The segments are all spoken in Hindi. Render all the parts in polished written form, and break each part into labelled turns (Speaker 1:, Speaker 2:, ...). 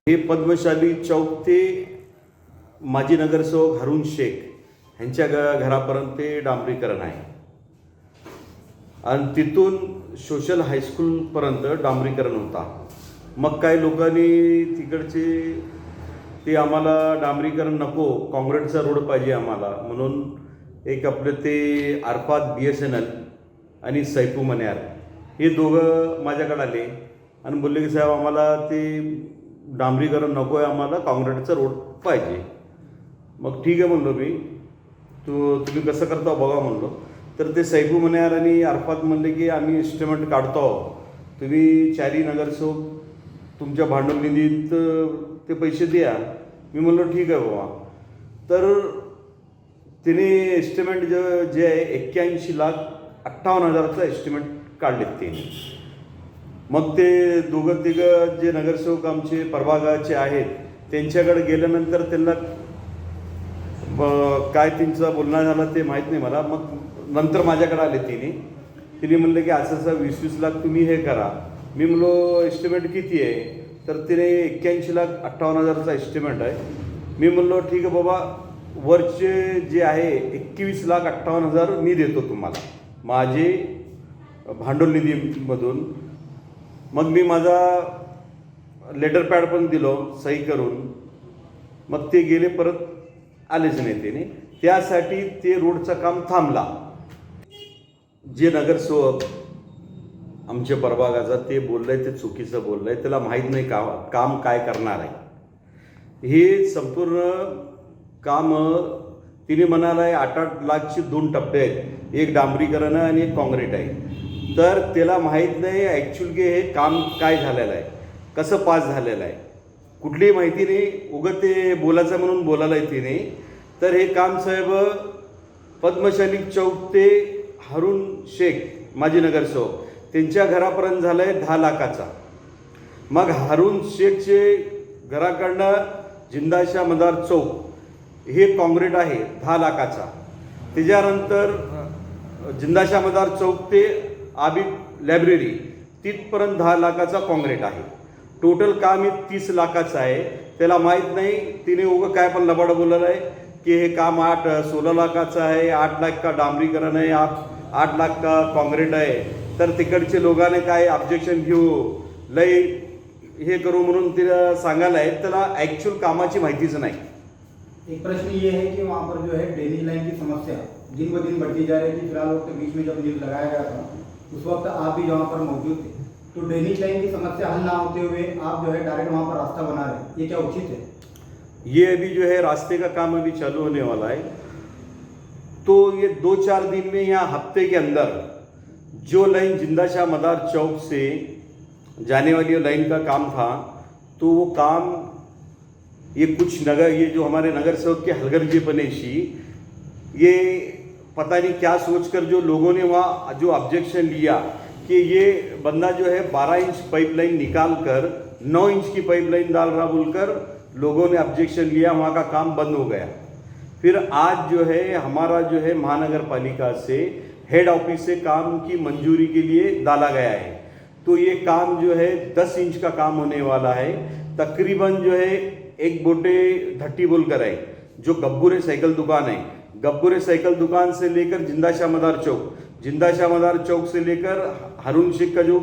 Speaker 1: हे पद्मशाली चौक ते माजी नगरसेवक हारून शेख यांच्या घरापर्यंत ते डांबरीकरण आहे आणि तिथून सोशल हायस्कूलपर्यंत डांबरीकरण होता. मग काही लोकांनी तिकडचे ते आम्हाला डांबरीकरण नको, काँक्रीटचा रोड पाहिजे आम्हाला म्हणून एक आपले ते अरफात BSNL आणि सैफू मन्यार हे दोघं माझ्याकडे आले आणि बोलले की साहेब आम्हाला ते डांबरीकरण नको आहे, आम्हाला काँक्रीटचा रोड पाहिजे. मग ठीक आहे म्हणलो मी, तुम्ही कसं करता बघा म्हणलो. तर ते सैफू मन्यार आणि अरफात म्हणले की आम्ही एस्टिमेट काढतो, तुम्ही चारी नगरसेवक तुमच्या भांडवल निधीत ते पैसे द्या. मी म्हणलो ठीक आहे बाबा. तर तिने एस्टिमेट जे आहे 81,58,000चं एस्टिमेट काढलेत ते. मग ते दोघं तिघं जे नगरसेवक आमचे प्रभागाचे आहेत त्यांच्याकडे गेल्यानंतर त्यांना काय त्यांचं बोलणं झालं ते माहीत नाही मला. मग नंतर माझ्याकडे आले तिने म्हणले की असं 20-20 लाख तुम्ही हे करा. मी म्हणलो एस्टिमेट किती आहे? तर तिने 81,58,000चा एस्टिमेट आहे. मी म्हणलो ठीक आहे बाबा, वरचे जे आहे 21,58,000 मी देतो तुम्हाला माझे भांडवल निधीमधून. मग मी माझा लेटर पॅड पण दिलो सही करून. मग ते गेले, परत आलेच नाही त्याने. त्यासाठी ते रोडचं काम थांबला. जे नगरसेवक आमच्या प्रभागाचा ते बोललंय ते चुकीचं बोललंय, त्याला माहीत नाही काम काय करणार आहे. हे संपूर्ण काम तिने म्हणाला आहे 8-8 लाखची 2 टप्पे आहेत, एक डांबरीकरण आहे आणि एक काँक्रीट आहे. तर त्याला माहीत नाही ॲक्च्युअल की हे काम काय झालेलं आहे, कसं पास झालेलं आहे, कुठलीही माहिती नाही. उगं ते बोलायचं म्हणून बोलायला आहे तिने. तर हे काम साहेब पद्मशाली चौक ते हारून शेख माजी नगरसेवक त्यांच्या घरापर्यंत झालं आहे 10 लाखाचा. मग हारून शेखचे घराकडनं जिंदाशा मदार चौक हे काँक्रीट आहे 10 लाखाचा. त्याच्यानंतर जिंदाशा मदार चौक ते आबिद लायब्ररी तिथपर्यंत 10 लाखाचा काँक्रीट आहे. टोटल काम हे 30 लाखाचं आहे. त्याला माहीत नाही, तिने उगं काय पण लबाड बोललं आहे की हे काम 16 लाखाचं आहे, 8 लाख का डांबरीकरण आहे, 8 लाख का काँक्रीट आहे. तर तिकडचे लोकांनी काय ऑब्जेक्शन घेऊ लय हे करू म्हणून तिला सांगायला आहे. त्याला ॲक्च्युअल कामाची माहितीच नाही.
Speaker 2: एक प्रश्न ये है कि वहाँ पर जो है ड्रेनेज लाइन की समस्या दिन ब दिन बढ़ती जा रही थी. फिलहाल वक्त बीच में जब नींव लगाया गया था उस वक्त आप भी वहाँ पर मौजूद थे. तो ड्रेनेज लाइन की समस्या हल ना होते हुए आप जो है डायरेक्ट वहाँ पर रास्ता बना रहे हैं, ये क्या उचित है?
Speaker 1: ये अभी जो है रास्ते का काम अभी चालू होने वाला है. तो ये 2-4 दिन में या हफ्ते के अंदर जो लाइन जिंदाशाह मदार चौक से जाने वाली लाइन का काम था, तो वो काम ये जो हमारे नगर सेवक के हलगर्जी पनेशी ये पता नहीं क्या सोचकर जो लोगों ने वहाँ जो ऑब्जेक्शन लिया कि ये बंदा जो है 12 इंच पाइपलाइन निकाल कर 9 इंच की पाइपलाइन डाल रहा बोलकर लोगों ने ऑब्जेक्शन लिया, वहाँ का काम बंद हो गया. फिर आज जो है हमारा जो है महानगर पालिका से हेड ऑफिस से काम की मंजूरी के लिए डाला गया है. तो ये काम जो है 10 इंच का काम होने वाला है. तकरीबन जो है एक बोटे धट्टी बोलकर है, जो गब्बूरे साइकिल दुकान है, गब्बूरे साइकिल दुकान से लेकर जिंदाशाह मदार चौक, जिंदाशाह मदार चौक से लेकर हारून शेख का जो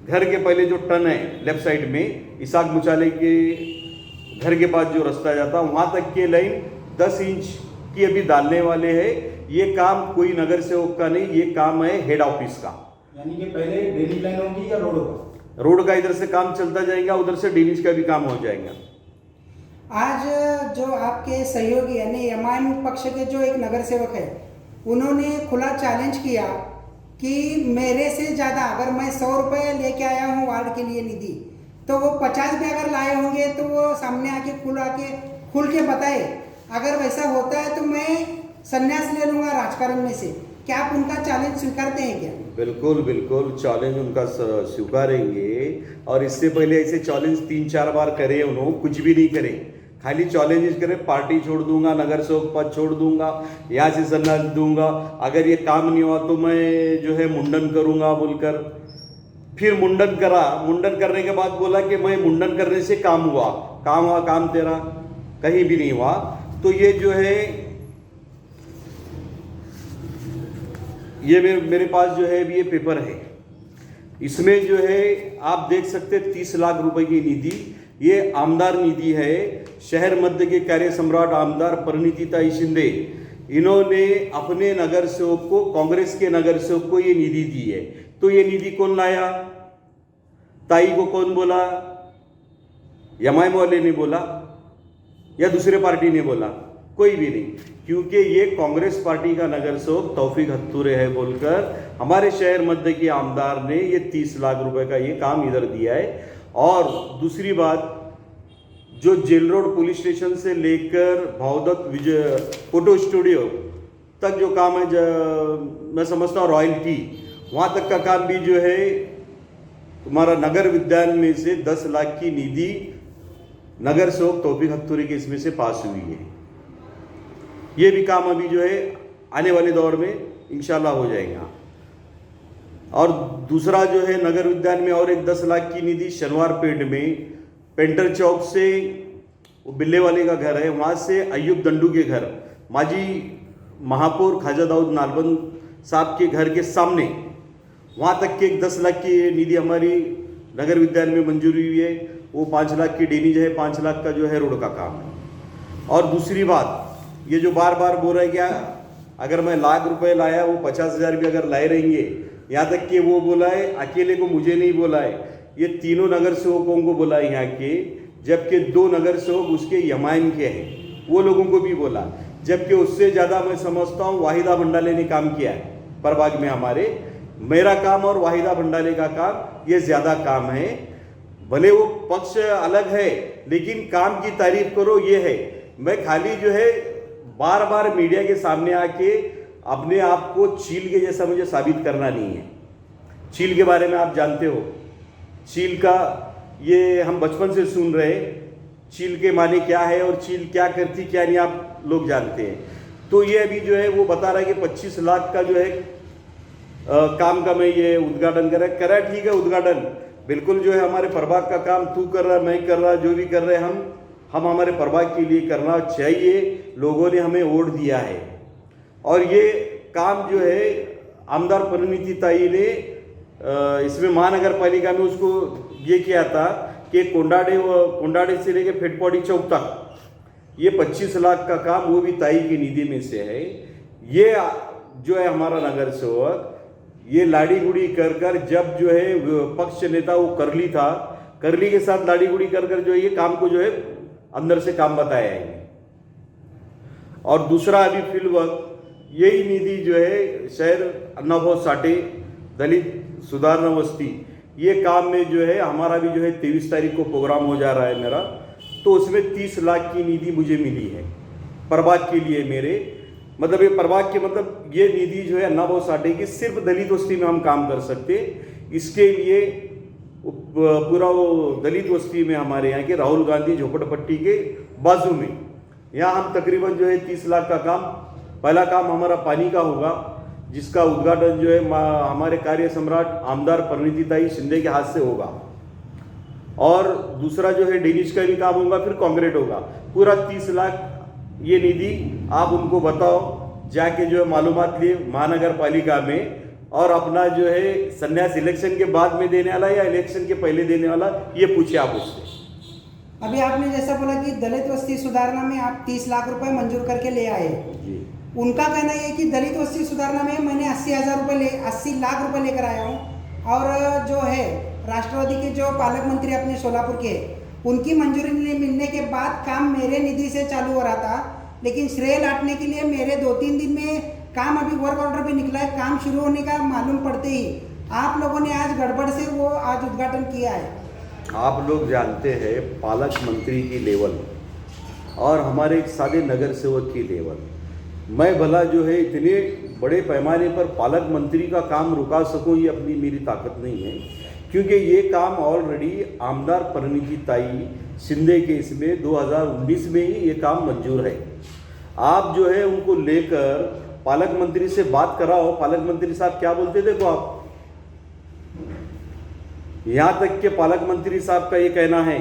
Speaker 1: घर के पहले जो टर्न है लेफ्ट साइड में इसाक मुचाले के घर के पास जो रास्ता जाता वहाँ तक के लाइन 10 इंच की अभी डालने वाले हैं. ये काम कोई नगर सेवक का नहीं, ये काम है हेड ऑफिस का.
Speaker 2: यानी कि पहले ड्रेनेज लाइन होगी या रोड होगा?
Speaker 1: रोड का इधर से काम चलता जाएगा, उधर से ड्रेनेज का भी काम हो जाएगा.
Speaker 3: आज जो आपके सहयोगी यानी एमआईएम पक्ष के जो एक नगर सेवक है, उन्होंने खुला चैलेंज किया कि मेरे से ज़्यादा अगर मैं 100 रुपये लेके आया हूँ वार्ड के लिए निधि, तो वो 50 भी अगर लाए होंगे तो वो सामने आके खुल के बताए. अगर वैसा होता है तो मैं संन्यास ले लूँगा राजकारण में से. क्या आप उनका चैलेंज स्वीकारते हैं क्या?
Speaker 1: बिल्कुल बिल्कुल चैलेंज उनका स्वीकारेंगे. और इससे पहले ऐसे चैलेंज 3-4 बार करे उन्होंने, कुछ भी नहीं करे. खाली चैलेंजेस करे, पार्टी छोड़ दूंगा, नगर सेवक पद छोड़ दूंगा, यहाँ से संन्यास दूंगा, अगर ये काम नहीं हुआ तो मैं जो है मुंडन करूंगा बोलकर. फिर मुंडन करा, मुंडन करने के बाद बोला कि मैं मुंडन करने से काम हुआ, काम तेरा कहीं भी नहीं हुआ। तो ये जो है ये मेरे पास जो है अभी ये पेपर है, इसमें जो है आप देख सकते 30 लाख रुपए की निधि, ये आमदार निधि है। शहर मध्य के कार्य सम्राट आमदार परिणीतिताई शिंदे, इन्होंने अपने नगर सेवक को, कांग्रेस के नगर सेवक को ये निधि दी है। तो ये निधि कौन लाया? ताई को कौन बोला? एमआईएम वाले ने बोला या दूसरे पार्टी ने बोला? कोई भी नहीं, क्योंकि ये कांग्रेस पार्टी का नगर सेवक तौफीक हत्तूरे है बोलकर हमारे शहर मध्य के आमदार ने ये 30 लाख रुपए का ये काम इधर दिया है। और दूसरी बात, जो जेल रोड पुलिस स्टेशन से लेकर भावदत्त विजय फोटो स्टूडियो तक जो काम है, मैं समझता हूँ रॉयल्टी, वहाँ तक का काम भी जो है तुम्हारा नगर विद्यान में से 10 लाख की निधि नगर सेवक तौफीक हत्तूरे के इसमें से पास हुई है। ये भी काम अभी जो है आने वाले दौर में इंशाल्लाह हो जाएगा। और दूसरा जो है नगर उद्यान में और एक 10 लाख की निधि शनिवार पेट में पेंटर चौक से वो बिल्ले वाले का घर है, वहाँ से अय्यूब दंडू के घर, माजी महापौर ख्वाजा दाऊद नालबंद साहब के घर के सामने, वहाँ तक के एक 10 लाख की निधि हमारी नगर विद्यान में मंजूरी हुई है। वो 5 लाख की डेनीज है, 5 लाख का जो है रोड का काम है। और दूसरी बात, ये जो बार बार बोल रहे क्या अगर मैं लाख रुपए लाया वो 50,000 भी अगर लाए रहेंगे, यहाँ तक कि वो बोला है अकेले को मुझे नहीं बोला है, ये तीनों नगर सेवकों को बोला है यहाँ के, जबकि 2 नगर सेवक उसके एमआईएम के हैं, वो लोगों को भी बोला। जबकि उससे ज़्यादा मैं समझता हूँ वाहिदा भंडाले ने काम किया है प्रभाग में हमारे। मेरा काम और वाहिदा भंडाले का काम ये ज़्यादा काम है। भले वो पक्ष अलग है लेकिन काम की तारीफ करो ये है। मैं खाली जो है बार बार मीडिया के सामने आके अपने आप को चील के जैसा मुझे साबित करना नहीं है। चील के बारे में आप जानते हो, चील का ये हम बचपन से सुन रहे, चील के माने क्या है और चील क्या करती क्या नहीं आप लोग जानते हैं। तो ये अभी जो है वो बता रहा है कि 25 लाख का जो है काम का मैं ये उद्घाटन करा। ठीक है, उद्घाटन बिल्कुल जो है हमारे प्रभाग का काम तू कर रहा, मैं कर रहा, जो भी कर रहे हम हमारे प्रभाग के लिए करना चाहिए। लोगों ने हमें वोट दिया है और ये काम जो है आमदार परिणीतिताई ने इसमें महानगर पालिका में उसको ये किया था कि कोंडाडे से लेकर फेटपौड़ी चौक तक ये 25 लाख का काम वो भी ताई की निधि में से है। ये जो है हमारा नगर सेवक ये लाड़ी गुड़ी कर कर जब जो है पक्ष नेता वो करली था, करली के साथ लाड़ी गुड़ी कर कर जो है ये काम को जो है अंदर से काम बताया है। और दूसरा अभी फिलवक्त यही निधि जो है शहर अन्नाभाऊ साठे दलित सुधारना वस्ती, ये काम में जो है हमारा भी जो है 23 तारीख को प्रोग्राम हो जा रहा है मेरा, तो उसमें 30 लाख की निधि मुझे मिली है प्रभाग के लिए। मेरे मतलब ये प्रभाग के मतलब ये निधि जो है अन्नाभाऊ साठे की सिर्फ दलित वस्ती में हम काम कर सकते। इसके लिए पूरा वो दलित वस्ती में हमारे यहाँ के राहुल गांधी झोपड़पट्टी के बाजू में, यहाँ हम तकरीबन जो है 30 लाख का काम, पहला काम हमारा पानी का होगा जिसका उद्घाटन जो है हमारे कार्य सम्राट आमदार परिणीतिताई शिंदे के हाथ से होगा। और दूसरा जो है डेनिश का भी काम होगा, फिर कांक्रीट होगा। पूरा 30 लाख ये निधि आप उनको बताओ जाके जो है मालूमात लिए महानगर पालिका में, और अपना जो है संन्यास इलेक्शन के बाद में देने वाला या इलेक्शन के पहले देने वाला ये पूछे आप उससे।
Speaker 3: अभी आपने जैसा बोला कि दलित वस्ती सुधारना में आप 30 लाख रुपए मंजूर करके ले आए, उनका कहना ये कि दलित वस्ती सुधारना में मैंने 80 लाख रुपए लेकर आया हूँ। और जो है राष्ट्रवादी के जो पालक मंत्री अपने सोलापुर के, उनकी मंजूरी मिलने के बाद काम मेरे निधि से चालू हो रहा था, लेकिन श्रेय लाटने के लिए मेरे 2-3 दिन में काम अभी वर्क ऑर्डर भी निकला है, काम शुरू होने का मालूम पड़ते ही आप लोगों ने आज गड़बड़ से वो आज उद्घाटन किया है।
Speaker 1: आप लोग जानते हैं पालक मंत्री की लेवल और हमारे एक सादे नगर सेवक की लेवल, मैं भला जो है इतने बड़े पैमाने पर पालक मंत्री का काम रुका सकूं ये अपनी मेरी ताकत नहीं है, क्योंकि ये काम ऑलरेडी आमदार परिणीतिताई शिंदे के इसमें 2019 में ही ये काम मंजूर है। आप जो है उनको लेकर पालक मंत्री से बात कराओ। पालक मंत्री साहब क्या बोलते देखो आप, यहाँ तक के पालक मंत्री साहब का ये कहना है,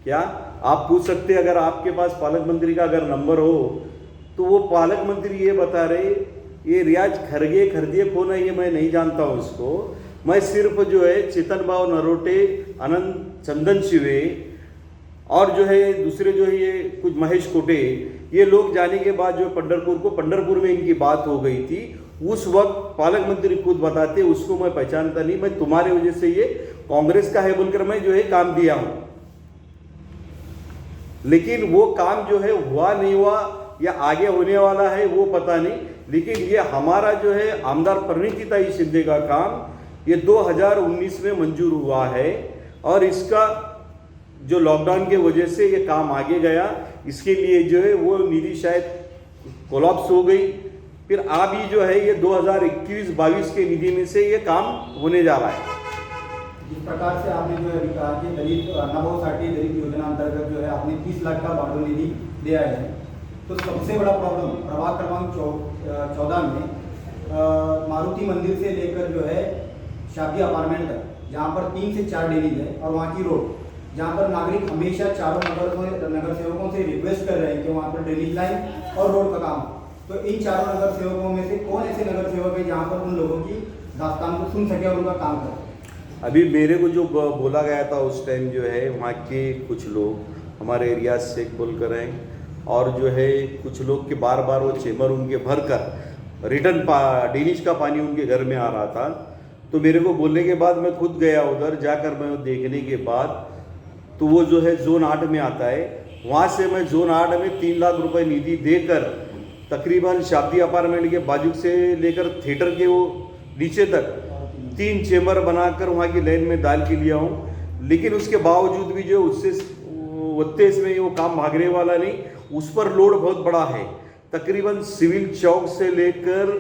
Speaker 1: क्या आप पूछ सकते हैं अगर आपके पास पालक मंत्री का अगर नंबर हो तो वो पालक मंत्री ये बता रहे ये रियाज खरगे कौन है ये मैं नहीं जानता हूँ उसको, मैं सिर्फ जो है चेतन भाव नरोटे, अनंत चंदन शिवे और जो है दूसरे जो है ये कुछ महेश कोटे, ये लोग जाने के बाद जो पंढरपुर में इनकी बात हो गई थी, उस वक्त पालक मंत्री खुद बताते उसको मैं पहचानता नहीं, मैं तुम्हारे वजह से ये कांग्रेस का है बोलकर मैं जो है काम दिया हूं, लेकिन वो काम जो है हुआ नहीं हुआ या आगे होने वाला है वो पता नहीं, लेकिन ये हमारा जो है आमदार परिणीतिताई शिंदे का काम ये 2019 में मंजूर हुआ है और इसका जो लॉकडाउन के वजह से ये काम आगे गया, इसके लिए जो है वो निधि शायद कोलैप्स हो गई, फिर अभी जो है ये 2021-22 के निधि में से ये काम होने जा रहा है।
Speaker 2: जिस प्रकार से आपने जो है अभी कहा कि दलित अन्नभाऊसाठी दलित योजना अंतर्गत जो है आपने 30 लाख का बारडोली निधि दिया है, तो सबसे बड़ा प्रॉब्लम प्रभाग क्रमांक 14 में मारुति मंदिर से लेकर जो है शादी अपार्टमेंट तक, जहाँ पर 3 से 4 डेलीज है और वहाँ की रोड, जहाँ पर नागरिक हमेशा चारों नगर सेवकों से रिक्वेस्ट कर रहे हैं कि वहाँ पर ड्रेनेज लाइन और रोड का काम, तो इन चारों नगर सेवकों में से कौन ऐसे नगर सेवक है जहाँ पर उन लोगों की दास्तान को सुन सके और उनका काम करे?
Speaker 1: अभी मेरे को जो बोला गया था उस टाइम जो है वहाँ के कुछ लोग हमारे एरिया से बोल कर हैं और जो है कुछ लोग के बार बार वो चेम्बर उनके भर कर रिटर्न ड्रेनेज का पानी उनके घर में आ रहा था, तो मेरे को बोलने के बाद मैं खुद गया उधर जाकर मैं देखने के बाद तो वो जो है जोन 8 में आता है, वहाँ से मैं जोन 8 में 3 लाख रुपए निधि देकर तकरीबन शादी अपार्टमेंट के बाजू से लेकर थिएटर के वो नीचे तक 3 चेम्बर बनाकर वहाँ की लाइन में डाल के लिया हूँ, लेकिन उसके बावजूद भी जो उससे उतने इसमें वो काम भागने वाला नहीं, उस पर लोड बहुत बड़ा है। तकरीबन सिविल चौक से लेकर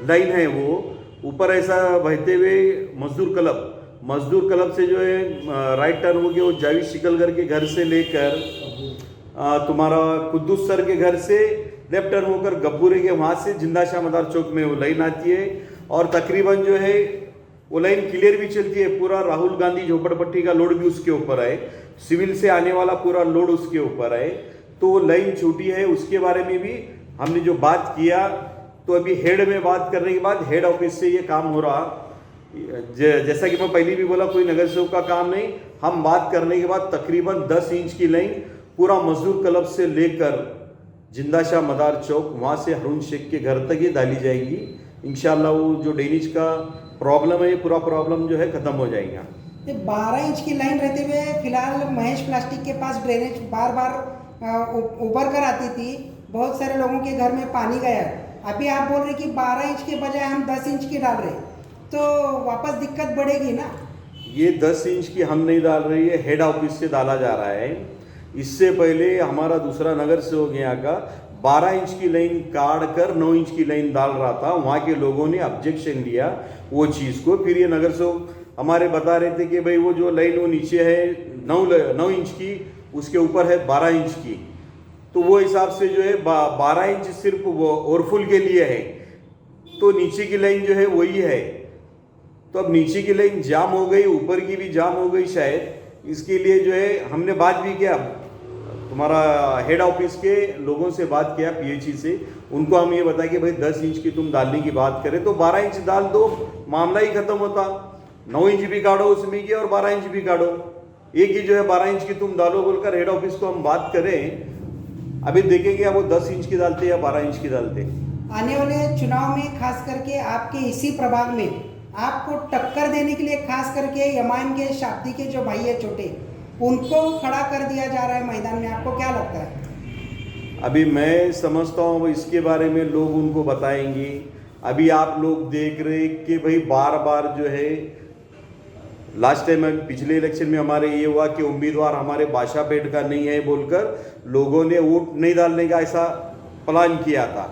Speaker 1: लाइन है वो ऊपर ऐसा बहते हुए मजदूर क्लब से जो है राइट टर्न हो गया वो जावेद शिकलगर के घर से लेकर तुम्हारा कुद्दूस सर के घर से लेफ्ट टर्न होकर गब्बूरे के वहाँ से जिंदा शाह मदार चौक में वो लाइन आती है और तकरीबन जो है वो लाइन क्लियर भी चलती है, पूरा राहुल गांधी झोपड़पट्टी का लोड भी उसके ऊपर है, सिविल से आने वाला पूरा लोड उसके ऊपर है, तो वो लाइन छोटी है। उसके बारे में भी हमने जो बात किया तो अभी हेड में बात करने के बाद हेड ऑफिस से ये काम हो रहा, जैसा कि मैं पहले भी बोला कोई नगर सेवक का काम नहीं, हम बात करने के बाद तकरीबन 10 इंच की लाइन पूरा मजदूर क्लब से लेकर जिंदा शाह मदार चौक वहाँ से हरून शेख के घर तक ही डाली जाएगी। इंशाल्लाह वो जो ड्रेनेज का प्रॉब्लम है ये पूरा प्रॉब्लम जो है ख़त्म हो जाएगा।
Speaker 3: 12 इंच की लाइन रहते हुए फिलहाल महेश प्लास्टिक के पास ड्रेनेज बार बार उभर कर आती थी, बहुत सारे लोगों के घर में पानी गया, अभी आप बोल रहे कि 12 इंच के बजाय हम 10 इंच की डाल रहे, तो वापस दिक्कत बढ़ेगी ना?
Speaker 1: ये 10 इंच की हम नहीं डाल रही है, हेड ऑफिस से डाला जा रहा है। इससे पहले हमारा दूसरा नगर सेवक यहाँ का 12 इंच की लाइन काट कर 9 इंच की लाइन डाल रहा था, वहाँ के लोगों ने ऑब्जेक्शन दिया वो चीज़ को, फिर ये नगर सेवक हमारे बता रहे थे कि भाई वो जो लाइन वो नीचे है 9 इंच की, उसके ऊपर है 12 इंच की, तो वो हिसाब से जो है 12 इंच सिर्फ वो ओवरफुल के लिए है, तो नीचे की लाइन जो है वही है, तो अब नीचे की लाइन जाम हो गई, ऊपर की भी जाम हो गई शायद, इसके लिए जो है हमने बात भी किया, तुम्हारा हेड ऑफिस के लोगों से बात किया पीएचई से, उनको हम ये बताया कि भाई 10 इंच की तुम डालने की बात करें तो 12 इंच डाल दो, मामला ही खत्म होता, 9 इंच भी काटो उसमें की और 12 इंच भी काटो, एक ही जो है 12 इंच की तुम डालो बोलकर हेड ऑफिस को हम बात करें। अभी देखेंगे अब वो 10 इंच की डालते या 12 इंच की डालते।
Speaker 3: आने वाले चुनाव में खास करके आपके इसी प्रभाग में आपको टक्कर देने के लिए खास करके एमआईएम के शाब्दी के जो भाई है छोटे, उनको खड़ा कर दिया जा रहा है मैदान में, आपको क्या लगता है?
Speaker 1: अभी मैं समझता हूँ इसके बारे में लोग उनको बताएंगे। अभी आप लोग देख रहे कि भाई बार बार जो है लास्ट टाइम पिछले इलेक्शन में हमारे ये हुआ कि उम्मीदवार हमारे बाशापेट का नहीं है बोलकर लोगों ने वोट नहीं डालने का ऐसा प्लान किया था,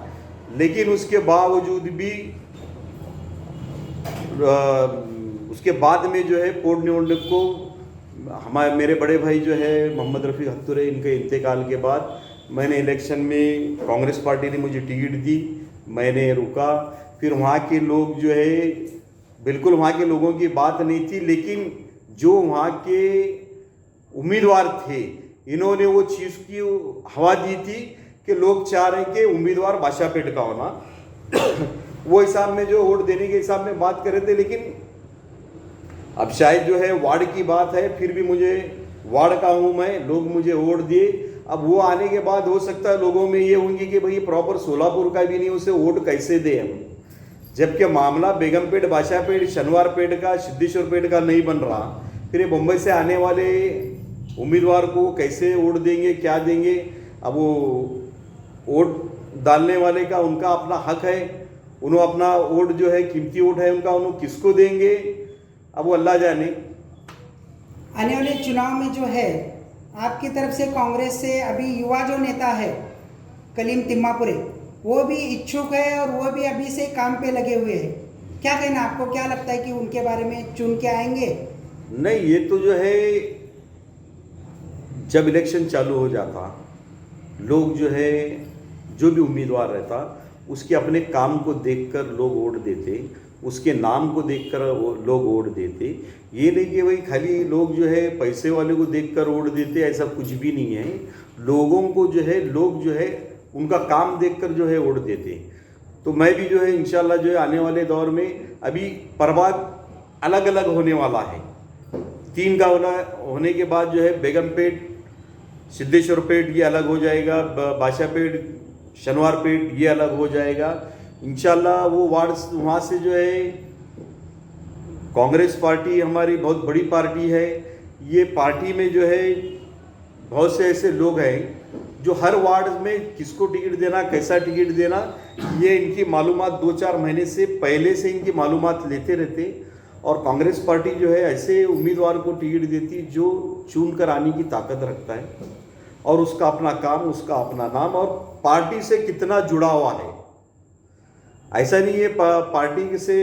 Speaker 1: लेकिन उसके बावजूद भी उसके बाद में जो है पोर्ट निवडणूक को हमारे मेरे बड़े भाई जो है मोहम्मद रफ़ी हत्तुरे, इनके इंतकाल के बाद मैंने इलेक्शन में कांग्रेस पार्टी ने मुझे टिकट दी, मैंने रुका, फिर वहाँ के लोग जो है बिल्कुल वहाँ के लोगों की बात नहीं थी, लेकिन जो वहाँ के उम्मीदवार थे, इन्होंने वो चीज़ की हवा दी थी कि लोग चाह रहे हैं कि उम्मीदवार बाशापेट का होना। वो हिसाब में जो वोट देने के हिसाब में बात कर रहे थे, लेकिन अब शायद जो है वार्ड की बात है, फिर भी मुझे वार्ड का हूँ मैं, लोग मुझे वोट दिए। अब वो आने के बाद हो सकता है लोगों में ये होंगी कि भाई प्रॉपर सोलापुर का भी नहीं, उसे वोट कैसे दें हम, जबकि मामला बेगमपेट, बाशापेट, शनिवारपेट का, सिद्धेश्वरपेट का नहीं बन रहा। फिर ये मुंबई से आने वाले उम्मीदवार को कैसे वोट देंगे, क्या देंगे? अब वो वोट डालने वाले का उनका अपना हक है, उन्होंने अपना वोट जो है कीमती वोट है उनका, उन्होंने किसको देंगे अब वो अल्लाह जाने।
Speaker 3: आने वाले चुनाव में जो है आपकी तरफ से कांग्रेस से अभी युवा जो नेता है कलीम तिम्मापुरे, वो भी इच्छुक है और वो भी अभी से काम पे लगे हुए हैं। क्या कहना, आपको क्या लगता है कि उनके बारे में चुन के आएंगे?
Speaker 1: नहीं, ये तो जो है जब इलेक्शन चालू हो जाता, लोग जो है जो भी उम्मीदवार रहता उसके अपने काम को देखकर लोग वोट देते, उसके नाम को देखकर लोग वोट देते। ये नहीं कि भाई खाली लोग जो है पैसे वाले को देखकर वोट देते, ऐसा कुछ भी नहीं है। लोगों को जो है लोग जो है उनका काम देखकर जो है वोट देते। तो मैं भी जो है इंशाल्लाह जो है आने वाले दौर में अभी प्रभाग अलग अलग होने वाला है। 3 का होने के बाद जो है बेगमपेट, सिद्धेश्वरपेट ये अलग हो जाएगा, बाशापेट, शनिवारपेट ये अलग हो जाएगा। इंशाल्लाह वो वार्ड वहाँ से जो है कांग्रेस पार्टी हमारी बहुत बड़ी पार्टी है। ये पार्टी में जो है बहुत से ऐसे लोग हैं जो हर वार्ड में किसको टिकट देना, कैसा टिकट देना, ये इनकी मालूमात 2-4 महीने से पहले से इनकी मालूमात लेते रहते। और कांग्रेस पार्टी जो है ऐसे उम्मीदवार को टिकट देती जो चुन कर आने की ताकत रखता है और उसका अपना काम, उसका अपना नाम और पार्टी से कितना जुड़ा हुआ है। ऐसा नहीं है पार्टी से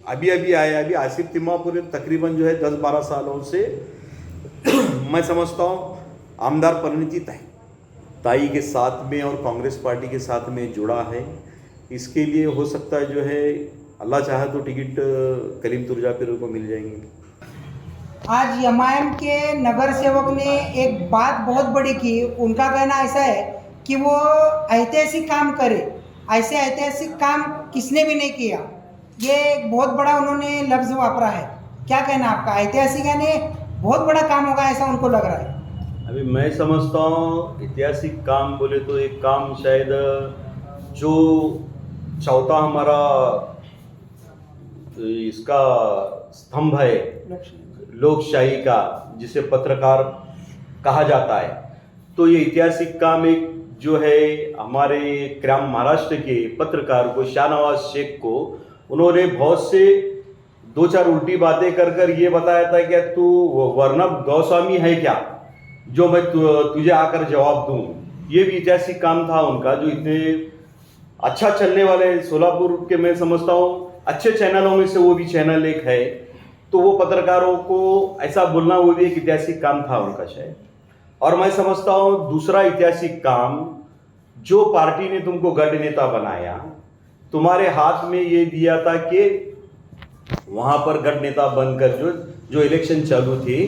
Speaker 1: अभी आया, अभी आसिफ तिम्मापुरे तकरीबन जो है 10-12 सालों से मैं समझता हूँ आमदार परिणति ताई के साथ में और कांग्रेस पार्टी के साथ में जुड़ा है। इसके लिए हो सकता है जो है अल्लाह चाहे तो टिकट कलीम तुर्जापिर को मिल जाएंगे।
Speaker 3: आज एमआईएम के नगर सेवक ने एक बात बहुत बड़ी की। उनका कहना ऐसा है कि वो ऐतिहासिक काम करे, ऐसे ऐतिहासिक काम किसने भी नहीं किया। ये एक बहुत बड़ा उन्होंने लफ्ज़ वापरा है। क्या कहना आपका? ऐतिहासिक यानी बहुत बड़ा काम होगा ऐसा उनको लग रहा है।
Speaker 1: अभी मैं समझता हूँ ऐतिहासिक काम बोले तो एक काम शायद जो चौथा हमारा इसका स्तंभ है लोकशाही का, जिसे पत्रकार कहा जाता है, तो ये ऐतिहासिक काम एक जो है हमारे ग्राम महाराष्ट्र के पत्रकार को शाहनवाज शेख को उन्होंने बहुत से 2-4 उल्टी बातें कर ये बताया था कि तू वर्णव गोस्वामी है क्या जो मैं तुझे आकर जवाब दूं। ये भी ऐतिहासिक काम था उनका, जो इतने अच्छा चलने वाले सोलापुर के मैं समझता हूँ अच्छे चैनलों में से वो भी चैनल एक है। तो वो पत्रकारों को ऐसा बोलना वो भी एक ऐतिहासिक काम था उनका शायद। और मैं समझता हूँ दूसरा ऐतिहासिक काम, जो पार्टी ने तुमको गढ़ नेता बनाया, तुम्हारे हाथ में ये दिया था कि वहाँ पर गढ़ नेता बनकर जो इलेक्शन चालू थे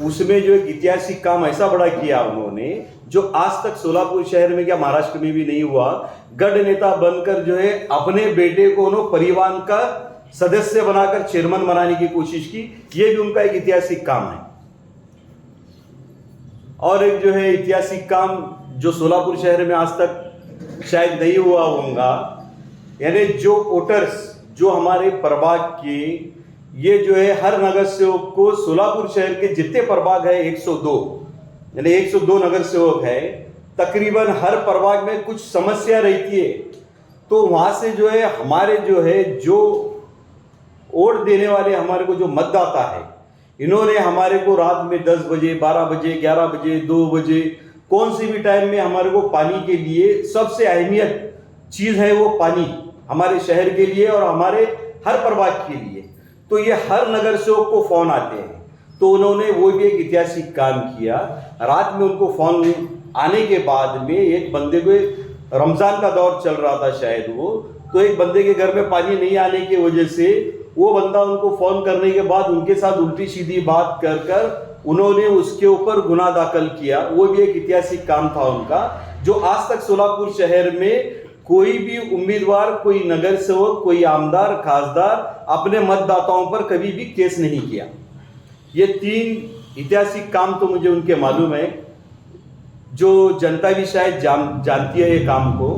Speaker 1: उसमें जो एक ऐतिहासिक काम ऐसा बड़ा किया उन्होंने जो आज तक सोलापुर शहर में क्या महाराष्ट्र में भी नहीं हुआ। गढ़ नेता बनकर जो है अपने बेटे को उन्होंने परिवार का सदस्य बनाकर चेयरमैन बनाने की कोशिश की। ये भी उनका एक ऐतिहासिक काम है। और एक जो है ऐतिहासिक काम जो सोलापुर शहर में आज तक शायद नहीं हुआ होगा, यानी जो वोटर्स जो हमारे प्रभाग के, ये जो है हर नगर सेवक को सोलापुर शहर के जितने प्रभाग है 102, यानी 102 नगर सेवक है, तकरीबन हर प्रभाग में कुछ समस्या रहती है। तो वहाँ से जो है हमारे जो है जो वोट देने वाले हमारे को जो मतदाता है, इन्होंने हमारे को रात में 10 बजे, 12 बजे, 11 बजे, 2 बजे, कौन सी भी टाइम में हमारे को पानी के लिए सबसे अहमियत चीज़ है वो पानी हमारे शहर के लिए और हमारे हर प्रभाग के लिए। तो ये हर नगर सेवक को फ़ोन आते हैं, तो उन्होंने वो भी एक ऐतिहासिक काम किया। रात में उनको फ़ोन आने के बाद में एक बंदे को, रमज़ान का दौर चल रहा था शायद वो, तो एक बंदे के घर में पानी नहीं आने की वजह से वो बंदा उनको फोन करने के बाद उनके साथ उल्टी सीधी बात कर कर उन्होंने उसके ऊपर गुनाह दाखिल किया। वो भी एक ऐतिहासिक काम था उनका, जो आज तक सोलापुर शहर में कोई भी उम्मीदवार, कोई नगर सेवक, कोई आमदार, खासदार अपने मतदाताओं पर कभी भी केस नहीं किया। ये 3 ऐतिहासिक काम तो मुझे उनके मालूम है, जो जनता भी शायद जानती है ये काम को।